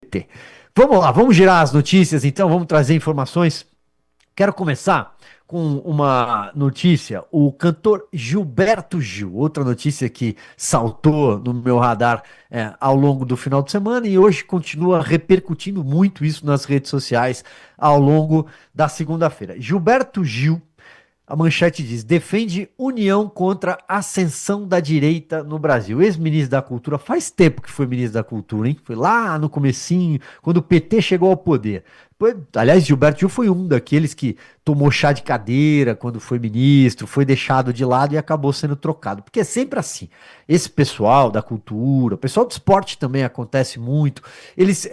PT. Vamos lá, vamos girar as notícias então, vamos trazer informações. Quero começar com uma notícia. O cantor Gilberto Gil, outra notícia que saltou no meu radar ao longo do final de semana e hoje continua repercutindo muito isso nas redes sociais ao longo da segunda-feira. Gilberto Gil, a manchete diz: defende união contra a ascensão da direita no Brasil. Ex-ministro da Cultura, faz tempo que foi ministro da Cultura, hein? Foi lá no comecinho, quando o PT chegou ao poder. Aliás, Gilberto Gil foi um daqueles que tomou chá de cadeira quando foi ministro, foi deixado de lado e acabou sendo trocado. Porque é sempre assim. Esse pessoal da cultura, o pessoal do esporte também acontece muito. Eles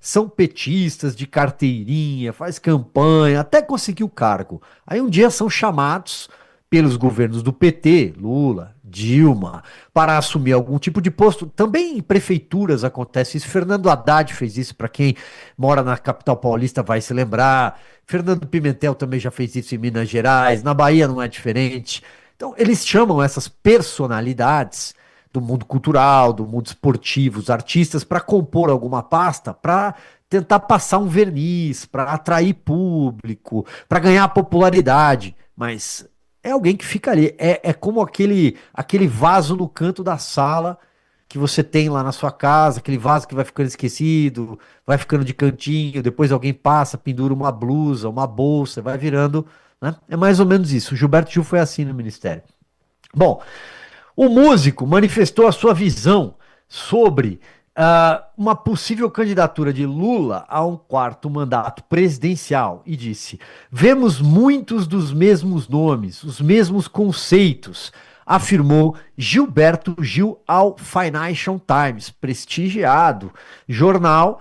são petistas de carteirinha, faz campanha, até conseguir o cargo. Aí um dia são chamados pelos governos do PT, Lula, Dilma, para assumir algum tipo de posto. Também em prefeituras acontece isso. Fernando Haddad fez isso, para quem mora na capital paulista vai se lembrar. Fernando Pimentel também já fez isso em Minas Gerais. Na Bahia não é diferente. Então, eles chamam essas personalidades do mundo cultural, do mundo esportivo, os artistas, para compor alguma pasta, para tentar passar um verniz, para atrair público, para ganhar popularidade. Mas é alguém que fica ali. É como aquele vaso no canto da sala que você tem lá na sua casa, aquele vaso que vai ficando esquecido, vai ficando de cantinho, depois alguém passa, pendura uma blusa, uma bolsa, vai virando, né? É mais ou menos isso. O Gilberto Gil foi assim no ministério. Bom, o músico manifestou a sua visão sobre uma possível candidatura de Lula a um quarto mandato presidencial e disse: vemos muitos dos mesmos nomes, os mesmos conceitos, afirmou Gilberto Gil ao Financial Times, prestigiado jornal,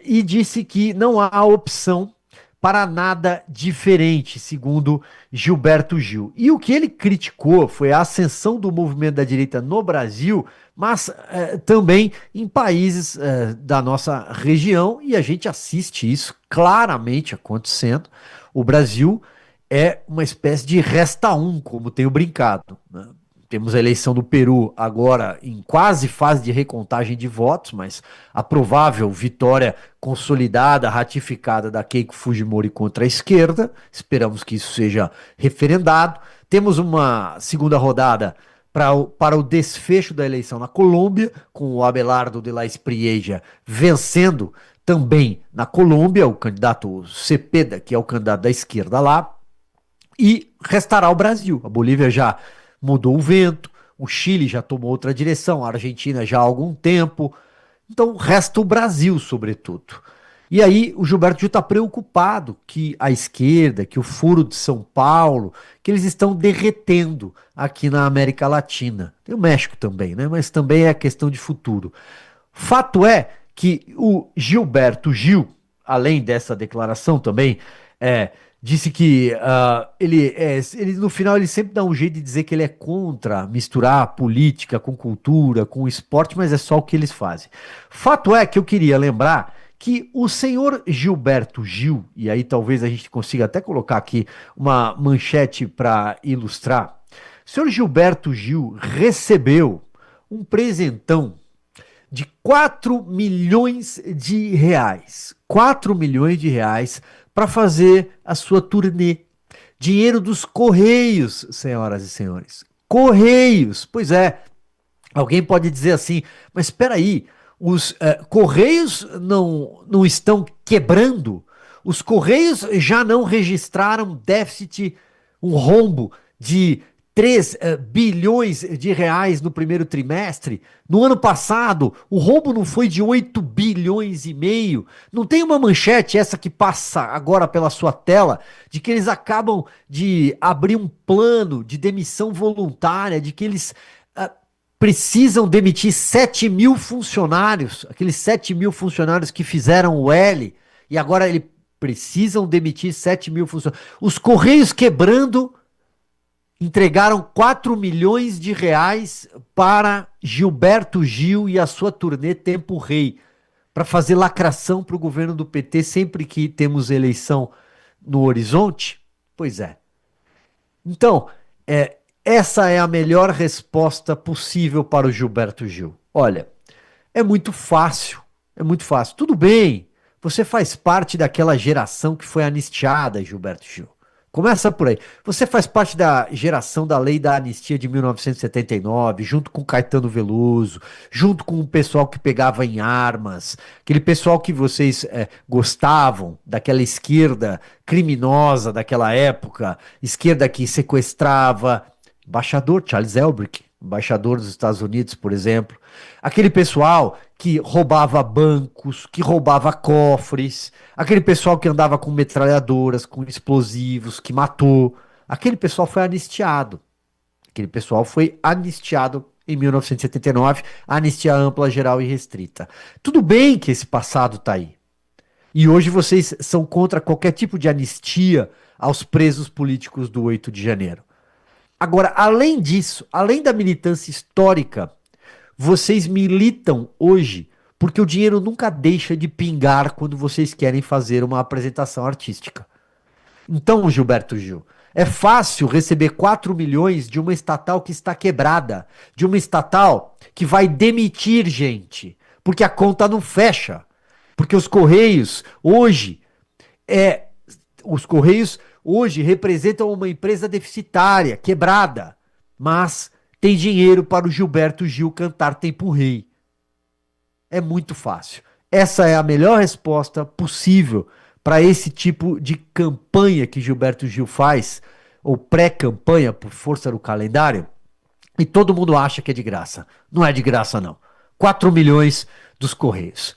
e disse que não há opção para nada diferente, segundo Gilberto Gil. E o que ele criticou foi a ascensão do movimento da direita no Brasil, mas também em países da nossa região, e a gente assiste isso claramente acontecendo. O Brasil é uma espécie de resta um, como tenho brincado, né? Temos a eleição do Peru agora em quase fase de recontagem de votos, mas a provável vitória consolidada, ratificada da Keiko Fujimori contra a esquerda. Esperamos que isso seja referendado. Temos uma segunda rodada para o desfecho da eleição na Colômbia, com o Abelardo de la Espriella vencendo também na Colômbia, o candidato Cepeda, que é o candidato da esquerda lá. E restará o Brasil. A Bolívia já mudou o vento, o Chile já tomou outra direção, a Argentina já há algum tempo. Então resta o Brasil, sobretudo. E aí o Gilberto Gil está preocupado que a esquerda, que o Foro de São Paulo, que eles estão derretendo aqui na América Latina. Tem o México também, né? Mas também é questão de futuro. Fato é que o Gilberto Gil, além dessa declaração também, é, disse que ele no final ele sempre dá um jeito de dizer que ele é contra misturar política com cultura, com esporte, mas é só o que eles fazem. Fato é que eu queria lembrar que o senhor Gilberto Gil, e aí talvez a gente consiga até colocar aqui uma manchete para ilustrar, o senhor Gilberto Gil recebeu um presentão de 4 milhões de reais. 4 milhões de reais para fazer a sua turnê. Dinheiro dos Correios, senhoras e senhores. Correios, pois é. Alguém pode dizer assim, mas espera aí, os Correios não estão quebrando? Os Correios já não registraram déficit, um rombo de 3 bilhões de reais no primeiro trimestre? No ano passado, o rombo não foi de 8 bilhões e meio? Não tem uma manchete, essa que passa agora pela sua tela, de que eles acabam de abrir um plano de demissão voluntária, de que eles precisam demitir 7 mil funcionários, aqueles 7 mil funcionários que fizeram o L, e agora eles precisam demitir 7 mil funcionários. Os Correios quebrando entregaram 4 milhões de reais para Gilberto Gil e a sua turnê Tempo Rei, para fazer lacração para o governo do PT sempre que temos eleição no horizonte? Pois é. Então, essa é a melhor resposta possível para o Gilberto Gil. Olha, é muito fácil É muito fácil. Tudo bem, você faz parte daquela geração que foi anistiada, Gilberto Gil. Começa por aí. Você faz parte da geração da lei da anistia de 1979, junto com Caetano Veloso, junto com o pessoal que pegava em armas, aquele pessoal que vocês gostavam, daquela esquerda criminosa daquela época, esquerda que sequestrava, embaixador Charles Elbrick, embaixador dos Estados Unidos, por exemplo. Aquele pessoal que roubava bancos, que roubava cofres, aquele pessoal que andava com metralhadoras, com explosivos, que matou. Aquele pessoal foi anistiado. Aquele pessoal foi anistiado em 1979, anistia ampla, geral e restrita. Tudo bem que esse passado está aí. E hoje vocês são contra qualquer tipo de anistia aos presos políticos do 8 de janeiro. Agora, além disso, além da militância histórica, vocês militam hoje porque o dinheiro nunca deixa de pingar quando vocês querem fazer uma apresentação artística. Então, Gilberto Gil, é fácil receber 4 milhões de uma estatal que está quebrada, de uma estatal que vai demitir gente, porque a conta não fecha. Porque é os Correios hoje representam uma empresa deficitária, quebrada, mas tem dinheiro para o Gilberto Gil cantar Tempo Rei. É muito fácil. Essa é a melhor resposta possível para esse tipo de campanha que Gilberto Gil faz, ou pré-campanha por força do calendário, e todo mundo acha que é de graça. Não é de graça, não. 4 milhões dos Correios.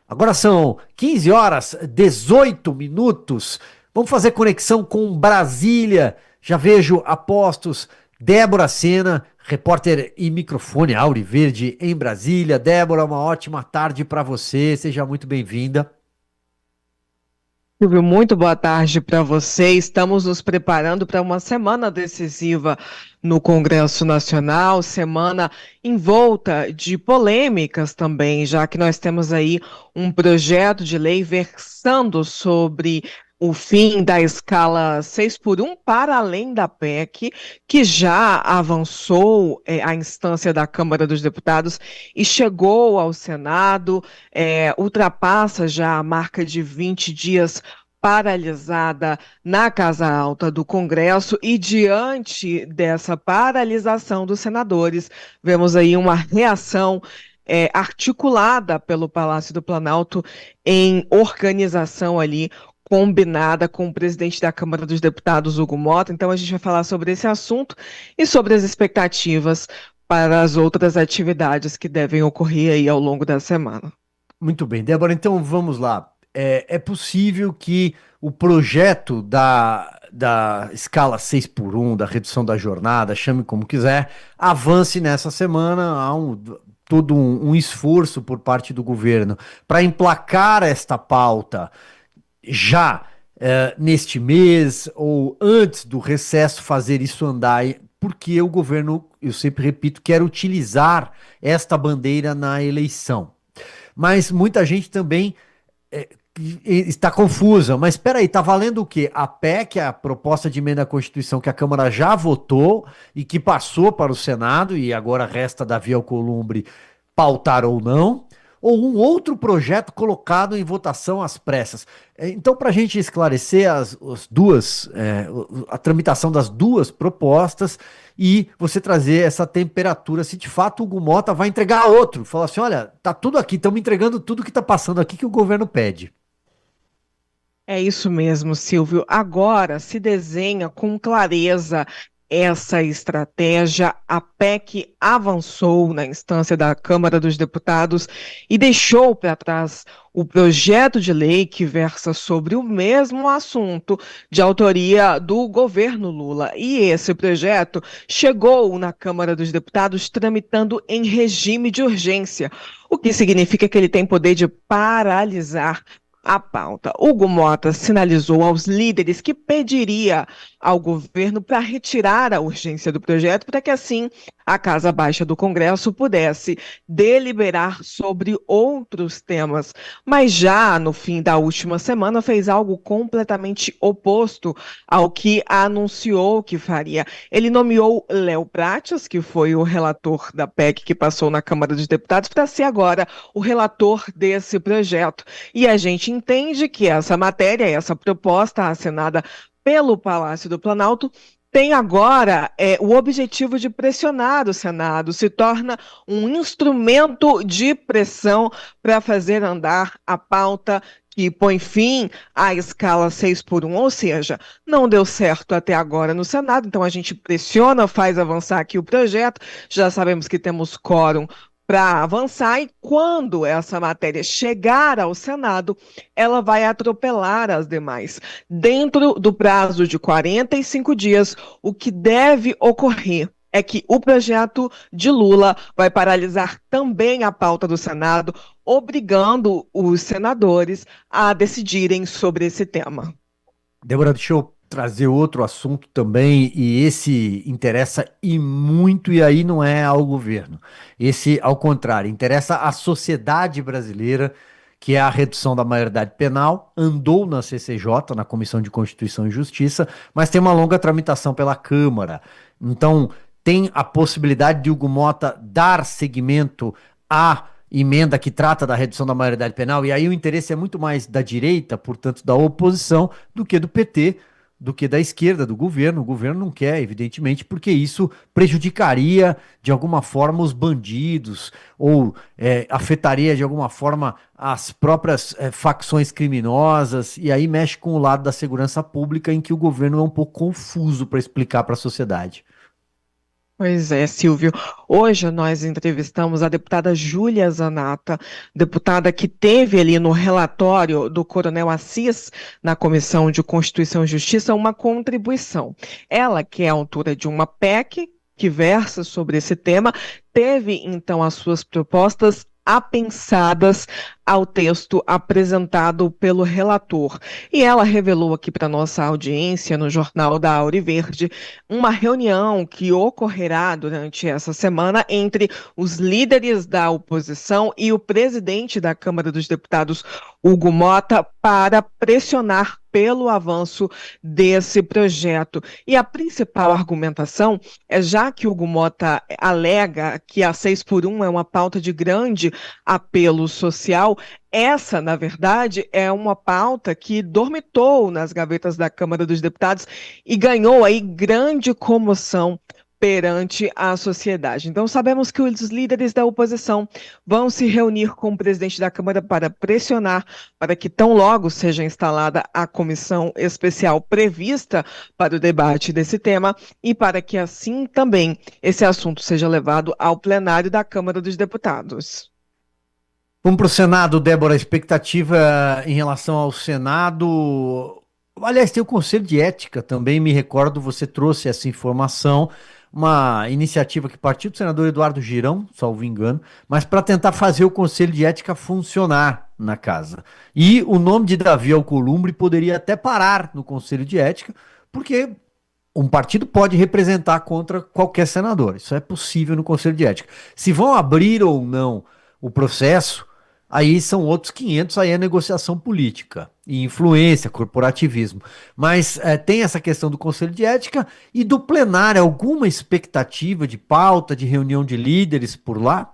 Agora são 15 horas 18 minutos. Vamos fazer conexão com Brasília. Já vejo apostos. Débora Sena, repórter e microfone Auriverde em Brasília. Débora, uma ótima tarde para você. Seja muito bem-vinda. Silvio, muito boa tarde para você. Estamos nos preparando para uma semana decisiva no Congresso Nacional, semana envolta de polêmicas também, já que nós temos aí um projeto de lei versando sobre o fim da escala 6 por 1 para além da PEC, que já avançou a instância da Câmara dos Deputados e chegou ao Senado, ultrapassa já a marca de 20 dias paralisada na Casa Alta do Congresso, e diante dessa paralisação dos senadores, vemos aí uma reação articulada pelo Palácio do Planalto em organização ali combinada com o presidente da Câmara dos Deputados, Hugo Mota. Então a gente vai falar sobre esse assunto e sobre as expectativas para as outras atividades que devem ocorrer aí ao longo da semana. Muito bem, Débora, então vamos lá. É possível que o projeto da escala 6 por 1, da redução da jornada, chame como quiser, avance nessa semana. Há todo um esforço por parte do governo para emplacar esta pauta já neste mês ou antes do recesso, fazer isso andar, porque o governo, eu sempre repito, quer utilizar esta bandeira na eleição. Mas muita gente também é, está confusa. Mas espera aí, está valendo o quê? A PEC, a proposta de emenda à Constituição que a Câmara já votou e que passou para o Senado e agora resta Davi Alcolumbre pautar ou não, ou um outro projeto colocado em votação às pressas. Então, para a gente esclarecer as duas, a tramitação das duas propostas e você trazer essa temperatura, se de fato o Hugo Mota vai entregar outro, falar assim, olha, tá tudo aqui, estamos entregando tudo que está passando aqui que o governo pede. É isso mesmo, Silvio. Agora se desenha com clareza essa estratégia. A PEC avançou na instância da Câmara dos Deputados e deixou para trás o projeto de lei que versa sobre o mesmo assunto, de autoria do governo Lula. E esse projeto chegou na Câmara dos Deputados tramitando em regime de urgência, o que significa que ele tem poder de paralisar a pauta. Hugo Mota sinalizou aos líderes que pediria ao governo para retirar a urgência do projeto, para que assim a Casa Baixa do Congresso pudesse deliberar sobre outros temas. Mas já no fim da última semana fez algo completamente oposto ao que anunciou que faria. Ele nomeou Léo Prates, que foi o relator da PEC que passou na Câmara dos Deputados, para ser agora o relator desse projeto. E a gente entende que essa matéria, essa proposta assinada pelo Palácio do Planalto, tem agora o objetivo de pressionar o Senado, se torna um instrumento de pressão para fazer andar a pauta que põe fim à escala 6x1, ou seja, não deu certo até agora no Senado, então a gente pressiona, faz avançar aqui o projeto, já sabemos que temos quórum para avançar, e quando essa matéria chegar ao Senado, ela vai atropelar as demais. Dentro do prazo de 45 dias, o que deve ocorrer é que o projeto de Lula vai paralisar também a pauta do Senado, obrigando os senadores a decidirem sobre esse tema. Débora, deixa eu trazer outro assunto também, e esse interessa e muito, e aí não é ao governo. Esse, ao contrário, interessa à sociedade brasileira, que é a redução da maioridade penal, andou na CCJ, na Comissão de Constituição e Justiça, mas tem uma longa tramitação pela Câmara. Então, tem a possibilidade de Hugo Mota dar seguimento à emenda que trata da redução da maioridade penal, e aí o interesse é muito mais da direita, portanto da oposição, do que do PT, do que da esquerda, do governo. O governo não quer, evidentemente, porque isso prejudicaria de alguma forma os bandidos, ou afetaria de alguma forma as próprias facções criminosas, e aí mexe com o lado da segurança pública, em que o governo é um pouco confuso para explicar para a sociedade. Pois é, Silvio. Hoje nós entrevistamos a deputada Júlia Zanatta, deputada que teve ali no relatório do Coronel Assis, na Comissão de Constituição e Justiça, uma contribuição. Ela, que é autora de uma PEC que versa sobre esse tema, teve então as suas propostas apensadas ao texto apresentado pelo relator. E ela revelou aqui para nossa audiência, no Jornal da Auriverde, uma reunião que ocorrerá durante essa semana entre os líderes da oposição e o presidente da Câmara dos Deputados, Hugo Mota, para pressionar pelo avanço desse projeto. E a principal argumentação é, já que Hugo Mota alega que a 6x1 é uma pauta de grande apelo social, essa, na verdade, é uma pauta que dormitou nas gavetas da Câmara dos Deputados e ganhou aí grande comoção perante a sociedade. Então, sabemos que os líderes da oposição vão se reunir com o presidente da Câmara para pressionar para que tão logo seja instalada a comissão especial prevista para o debate desse tema e para que assim também esse assunto seja levado ao plenário da Câmara dos Deputados. Vamos para o Senado, Débora. A expectativa em relação ao Senado. Aliás, tem o Conselho de Ética também, me recordo, você trouxe essa informação. Uma iniciativa que partiu do senador Eduardo Girão, salvo engano, mas para tentar fazer o Conselho de Ética funcionar na casa. E o nome de Davi Alcolumbre poderia até parar no Conselho de Ética, porque um partido pode representar contra qualquer senador. Isso é possível no Conselho de Ética. Se vão abrir ou não o processo, aí são outros 500, aí é negociação política, e influência, corporativismo. Mas tem essa questão do Conselho de Ética e do plenário. Alguma expectativa de pauta, de reunião de líderes por lá?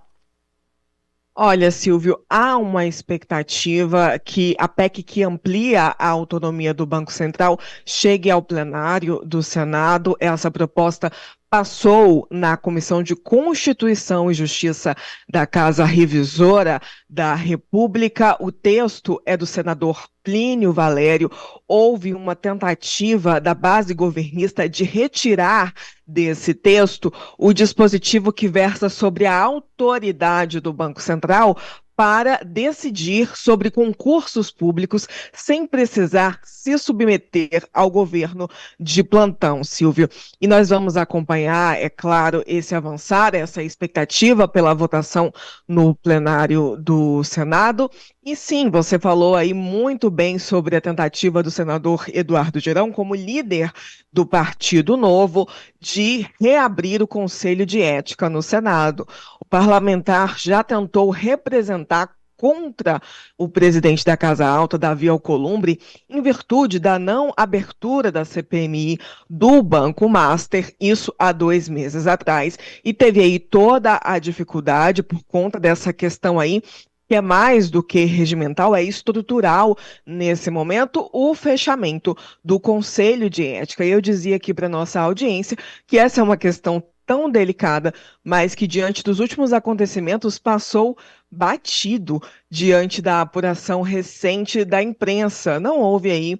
Olha, Silvio, há uma expectativa que a PEC que amplia a autonomia do Banco Central chegue ao plenário do Senado. Essa proposta passou na Comissão de Constituição e Justiça da Casa Revisora da República. O texto é do senador Plínio Valério. Houve uma tentativa da base governista de retirar desse texto o dispositivo que versa sobre a autoridade do Banco Central para decidir sobre concursos públicos sem precisar se submeter ao governo de plantão, Silvio. E nós vamos acompanhar, é claro, esse avançar, essa expectativa pela votação no plenário do Senado. E sim, você falou aí muito bem sobre a tentativa do senador Eduardo Girão, como líder do Partido Novo, de reabrir o Conselho de Ética no Senado. O parlamentar já tentou representar contra o presidente da Casa Alta, Davi Alcolumbre, em virtude da não abertura da CPMI do Banco Master, isso há 2 meses atrás, e teve aí toda a dificuldade por conta dessa questão aí, que é mais do que regimental, é estrutural nesse momento, o fechamento do Conselho de Ética. E eu dizia aqui para nossa audiência que essa é uma questão tão delicada, mas que diante dos últimos acontecimentos passou batido diante da apuração recente da imprensa. Não houve aí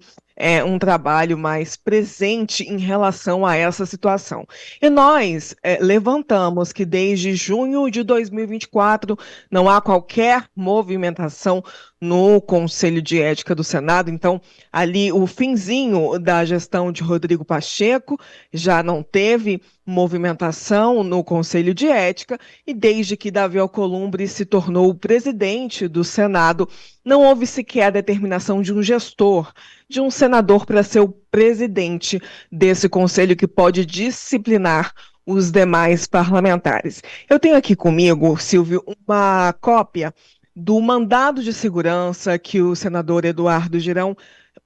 um trabalho mais presente em relação a essa situação. E nós levantamos que desde junho de 2024 não há qualquer movimentação no Conselho de Ética do Senado, então ali o finzinho da gestão de Rodrigo Pacheco já não teve movimentação no Conselho de Ética e desde que Davi Alcolumbre se tornou o presidente do Senado, não houve sequer a determinação de um gestor, de um senador para ser o presidente desse conselho que pode disciplinar os demais parlamentares. Eu tenho aqui comigo, Silvio, uma cópia do mandado de segurança que o senador Eduardo Girão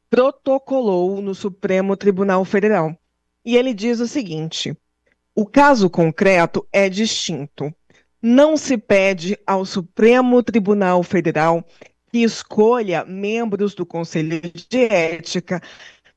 protocolou no Supremo Tribunal Federal. E ele diz o seguinte: o caso concreto é distinto. Não se pede ao Supremo Tribunal Federal que escolha membros do Conselho de Ética,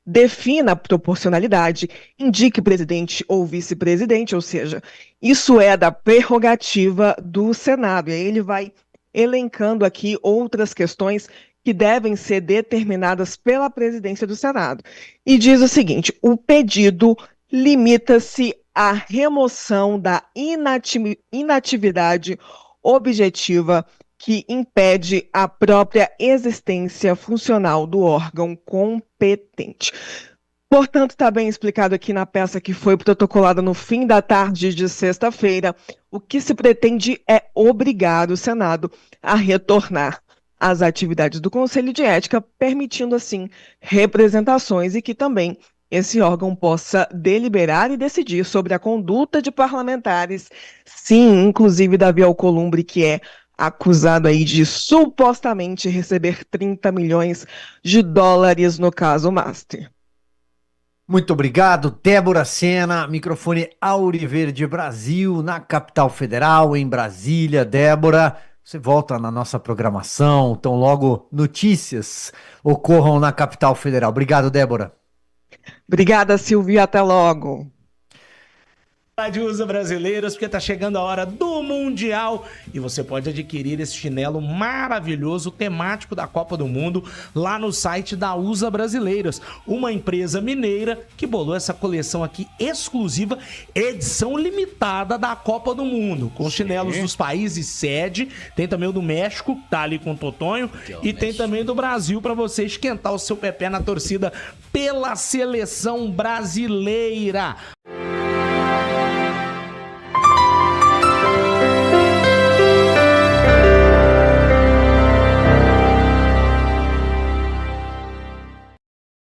defina a proporcionalidade, indique presidente ou vice-presidente, ou seja, isso é da prerrogativa do Senado. E aí ele vai elencando aqui outras questões que devem ser determinadas pela presidência do Senado. E diz o seguinte: o pedido limita-se à remoção da inatividade objetiva que impede a própria existência funcional do órgão competente. Portanto, está bem explicado aqui na peça que foi protocolada no fim da tarde de sexta-feira, o que se pretende é obrigar o Senado a retornar às atividades do Conselho de Ética, permitindo, assim, representações e que também esse órgão possa deliberar e decidir sobre a conduta de parlamentares, sim, inclusive Davi Alcolumbre, que é acusado aí de supostamente receber 30 milhões de dólares no caso Master. Muito obrigado, Débora Sena, microfone Auriverde Brasil, na capital federal, em Brasília. Débora, você volta na nossa programação, então logo notícias ocorram na capital federal. Obrigado, Débora. Obrigada, Silvia, até logo. Usa Brasileiros, porque tá chegando a hora do Mundial e você pode adquirir esse chinelo maravilhoso temático da Copa do Mundo lá no site da USA Brasileiros, uma empresa mineira que bolou essa coleção aqui exclusiva, edição limitada da Copa do Mundo, com chinelos dos países sede, tem também o do México, tá ali com o Totonho, e tem também do Brasil para você esquentar o seu pé na torcida pela seleção brasileira.